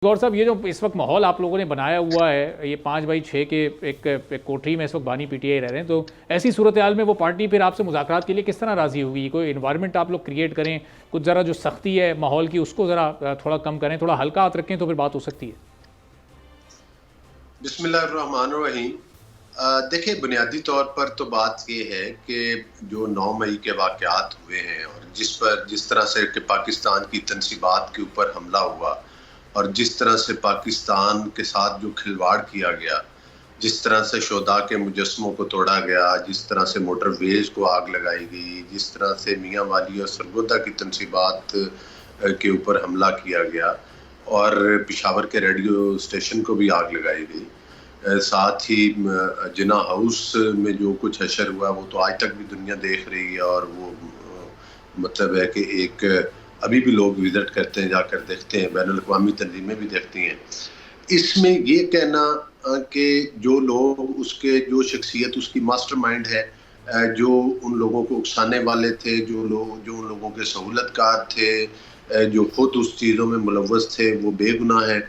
गौर साहब, ये जो इस वक्त माहौल आप लोगों ने बनाया हुआ है, ये 5x6 के एक कोठरी में इस वक्त बानी पीटीआई रह रहे हैं, तो ऐसी सूरत हाल में वो पार्टी फिर आपसे मुज़ाकरात के लिए किस तरह राज़ी होगी? कोई इन्वायरमेंट आप लोग क्रिएट करें, कुछ ज़रा जो सख्ती है माहौल की उसको ज़रा थोड़ा कम करें, थोड़ा हल्का हाथ रखें तो फिर बात हो सकती है। बिस्मिल्लाहिर्रहमानिर्रहीम। देखिए, बुनियादी तौर पर तो बात ये है कि जो 9 मई के वाक़यात हुए हैं और जिस तरह से कि पाकिस्तान की तनसीबात के ऊपर हमला हुआ और जिस तरह से पाकिस्तान के साथ जो खिलवाड़ किया गया, जिस तरह से शोधा के मुजस्मों को तोड़ा गया, जिस तरह से मोटरवेज़ को आग लगाई गई, जिस तरह से मियाँ वाली और सरगोदा की तनसीबात के ऊपर हमला किया गया और पेशावर के रेडियो स्टेशन को भी आग लगाई गई। साथ ही जिना हाउस में जो कुछ हशर हुआ वो तो आज तक भी दुनिया देख रही है और वो मतलब है कि एक अभी भी लोग विज़िट करते हैं, जाकर देखते हैं, बैनुल-अक़वामी तंजीमें भी देखती हैं। इसमें ये कहना कि जो लोग उसके जो शख्सियत उसकी मास्टरमाइंड है, जो उन लोगों को उकसाने वाले थे, जो उन लोगों के सहूलतकार थे, जो खुद उस चीज़ों में मुलव्वस थे, वो बेगुनाह हैं।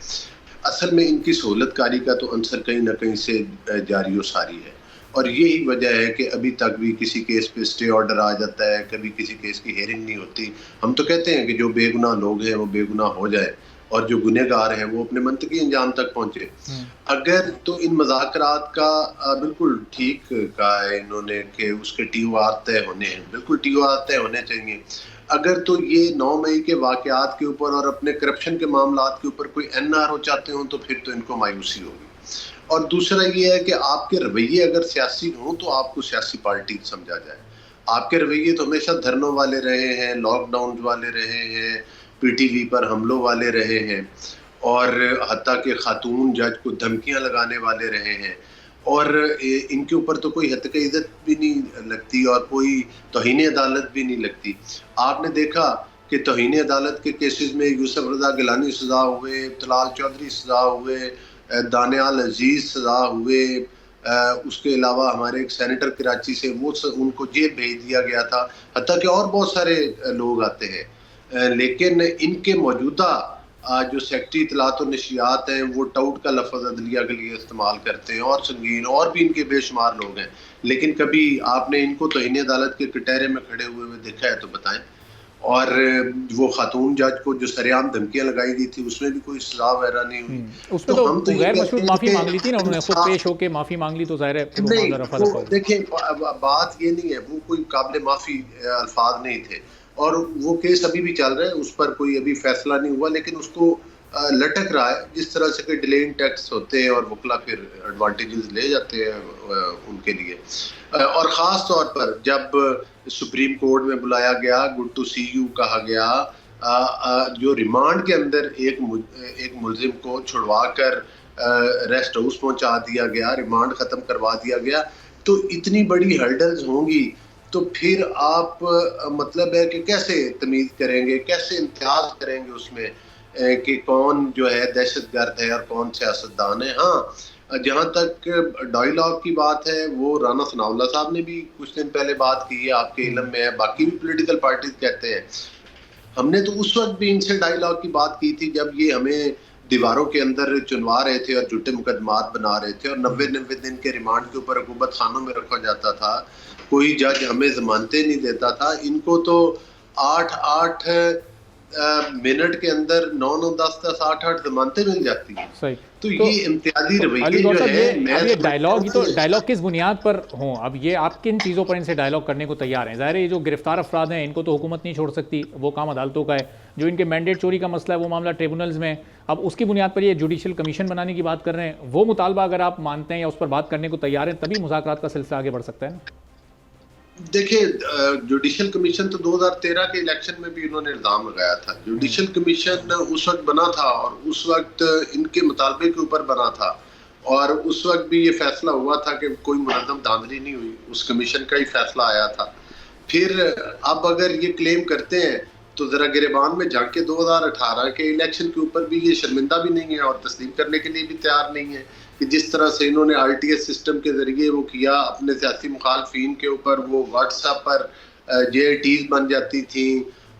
असल में इनकी सहूलतकारी का तो अंसर कहीं ना कहीं से जारी व सारी है और यही वजह है कि अभी तक भी किसी केस पे स्टे ऑर्डर आ जाता है, कभी किसी केस की हेयरिंग नहीं होती। हम तो कहते हैं कि जो बेगुनाह लोग हैं वो बेगुनाह हो जाए और जो गुनहगार हैं वो अपने मंतकी अंजाम तक पहुँचे। अगर तो इन मज़ाकरात का बिल्कुल ठीक कहा है इन्होंने कि उसके TOR तय होने हैं, बिल्कुल TOR तय होने चाहिए। अगर तो ये 9 मई के वाक़यात के ऊपर और अपने करप्शन के मामलात के ऊपर कोई NRO चाहते हों तो फिर तो इनको मायूसी होगी। और दूसरा ये है कि आपके रवैये अगर सियासी हों तो आपको सियासी पार्टी समझा जाए। आपके रवैये तो हमेशा धरनों वाले रहे हैं, लॉकडाउन वाले रहे हैं, PTV पर हमलों वाले रहे हैं और हत्ता के खातून जज को धमकियां लगाने वाले रहे हैं और इनके ऊपर तो कोई हद की इज्जत भी नहीं लगती और कोई तौहीन अदालत भी नहीं लगती। आपने देखा कि तौहीन अदालत के केसेस में यूसुफ रज़ा गिलानी सज़ा हुए, तलाल चौधरी सज़ा हुए, दानियाल अजीज़ सज़ा हुए, उसके अलावा हमारे एक सेनेटर कराची से वो उनको जेल भेज दिया गया था, हत्ता कि और बहुत सारे लोग आते हैं। लेकिन इनके मौजूदा जो सेक्रेटरी इत्तलात और नशियात हैं वो टाउट का लफ्ज़ अदलिया के लिए इस्तेमाल करते हैं और संगीन और भी इनके बेशुमार लोग हैं, लेकिन कभी आपने इनको तौहीन अदालत के कटहरे में खड़े हुए देखा है तो बताएं। और वो खातून जज को जो सरेआम धमकियां लगाई गई थी उसमें भी कोई सजा वगैरह नहीं हुई। उसमें तो हम तो गैर मशरूत माफ़ी मांग ली थी ना, उन्होंने खुद पेश होकर माफ़ी मांग ली, तो ज़ाहिर है नहीं, वो देखिए बात ये नहीं है, वो कोई काबिल माफ़ी अल्फाज नहीं थे और वो केस अभी भी चल रहा है, उस पर कोई अभी फैसला नहीं हुआ, लेकिन उसको लटक रहा है जिस तरह से डिले इन टैक्स होते हैं और वकला फिर एडवांटेजेस ले जाते हैं उनके लिए। और ख़ास तौर पर जब सुप्रीम कोर्ट में बुलाया गया, गुड टू सी यू कहा गया, जो रिमांड के अंदर एक मुलजिम को छुड़वा कर रेस्ट हाउस पहुंचा दिया गया, रिमांड ख़त्म करवा दिया गया, तो इतनी बड़ी हर्डल्स होंगी तो फिर आप मतलब है कि कैसे तमीज़ करेंगे, कैसे इम्तियाज़ करेंगे उसमें कि कौन जो है दहशतगर्द है और कौन सियासतदान है। हाँ, जहाँ तक डायलॉग की बात है वो राना सनाउल्लाह साहब ने भी कुछ दिन पहले बात की है, आपके इल्म में है, बाकी भी पॉलिटिकल पार्टीज कहते हैं। हमने तो उस वक्त भी इनसे डायलॉग की बात की थी जब ये हमें दीवारों के अंदर चुनवा रहे थे और झूठे मुकदमात बना रहे थे और 90 दिन के रिमांड के ऊपर हुकूमत खानों में रखा जाता था, कोई जज हमें जमानतें नहीं देता था। इनको तो 8-8 मिनट के अंदर 9-9, 10-10, 8-8 जमानतें मिल जाती हैं। सही। तो ये इम्तियाजी रवैये जो है, अब ये डायलॉग किस बुनियाद पर हों? अब ये आप किन चीज़ों पर इनसे डायलॉग करने को तैयार हैं? ज़ाहिर है ये जो गिरफ्तार अफराद हैं इनको तो हुकूमत नहीं छोड़ सकती, वो काम अदालतों का है। जो इनके मैंडेट चोरी का मसला है वो मामला ट्रिब्यूनल्स में। अब उसकी बुनियाद पर ये जुडिशल कमीशन बनाने की बात कर रहे हैं, वो मुतालबा अगर आप मानते हैं या उस पर बात करने को तैयार हैं तभी मुज़ाकरात का सिलसिला आगे बढ़ सकता है ना। देखिए, जुडिशल कमीशन तो 2013 के इलेक्शन में भी इन्होंने इल्ज़ाम लगाया था। जुडिशल कमीशन उस वक्त बना था और उस वक्त इनके मुतालबे के ऊपर बना था और उस वक्त भी ये फैसला हुआ था कि कोई मुनज़्ज़म धांधली नहीं हुई, उस कमीशन का ही फैसला आया था। फिर अब अगर ये क्लेम करते हैं तो ज़रा गिरेबान में झांके 2018 के इलेक्शन के ऊपर भी ये शर्मिंदा भी नहीं है और तस्लीम करने के लिए भी तैयार नहीं है कि जिस तरह से इन्होंने RTS सिस्टम के ज़रिए वो किया, अपने सियासी मुखालफिन के ऊपर वो व्हाट्सएप पर JITs बन जाती थी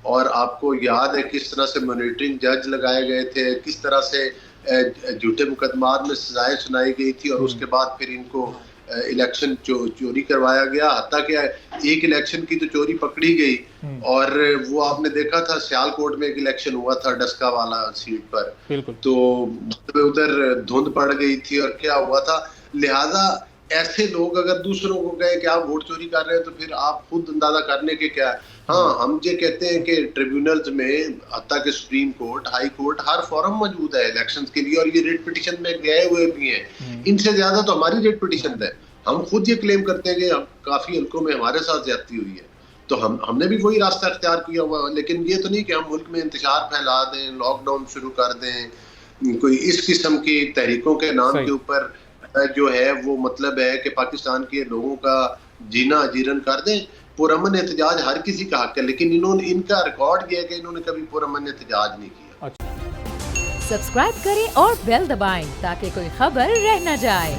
اور آپ کو یاد ہے کس طرح سے مانیٹرنگ جج لگائے گئے تھے، کس طرح سے جھوٹے مقدمات میں سزائیں سنائی گئی تھی، اور اس کے بعد پھر ان کو الیکشن چوری کروایا گیا، حتیٰ کہ ایک الیکشن کی تو چوری پکڑی گئی، اور وہ آپ نے دیکھا تھا سیال کوٹ میں ایک الیکشن ہوا تھا ڈسکا والا سیٹ پر، تو ادھر دھند پڑ گئی تھی اور کیا ہوا تھا. لہٰذا ایسے لوگ اگر دوسروں کو کہے کہ آپ ووٹ چوری کر رہے ہیں تو پھر آپ خود اندازہ کرنے کے کیا. ہاں ہم یہ کہتے ہیں کہ ٹریبیونلز میں حتیٰ کہ سپریم کورٹ، ہائی کورٹ، ہر فورم موجود ہے الیکشنز کے لیے، اور یہ ریٹ پٹیشن میں گئے ہوئے بھی ہیں. ان سے زیادہ تو ہماری ریٹ پٹیشن ہے. ہم خود یہ کلیم کرتے ہیں کہ کافی حلقوں میں ہمارے ساتھ زیادتی ہوئی ہے، تو ہم نے بھی وہی راستہ اختیار کیا ہوا. لیکن یہ تو نہیں کہ ہم ملک میں انتشار پھیلا دیں، لاک ڈاؤن شروع کر دیں، کوئی اس قسم کی تحریکوں کے نام کے اوپر جو ہے وہ مطلب ہے کہ پاکستان کے لوگوں کا جینا اجیرن کر دیں. پرامن احتجاج ہر کسی کا حق ہے، لیکن ان کا ریکارڈ یہ ہے کہ انہوں نے کبھی پرامن احتجاج نہیں کیا. سبسکرائب کریں اور بیل دبائیں تاکہ کوئی خبر رہ نہ جائے.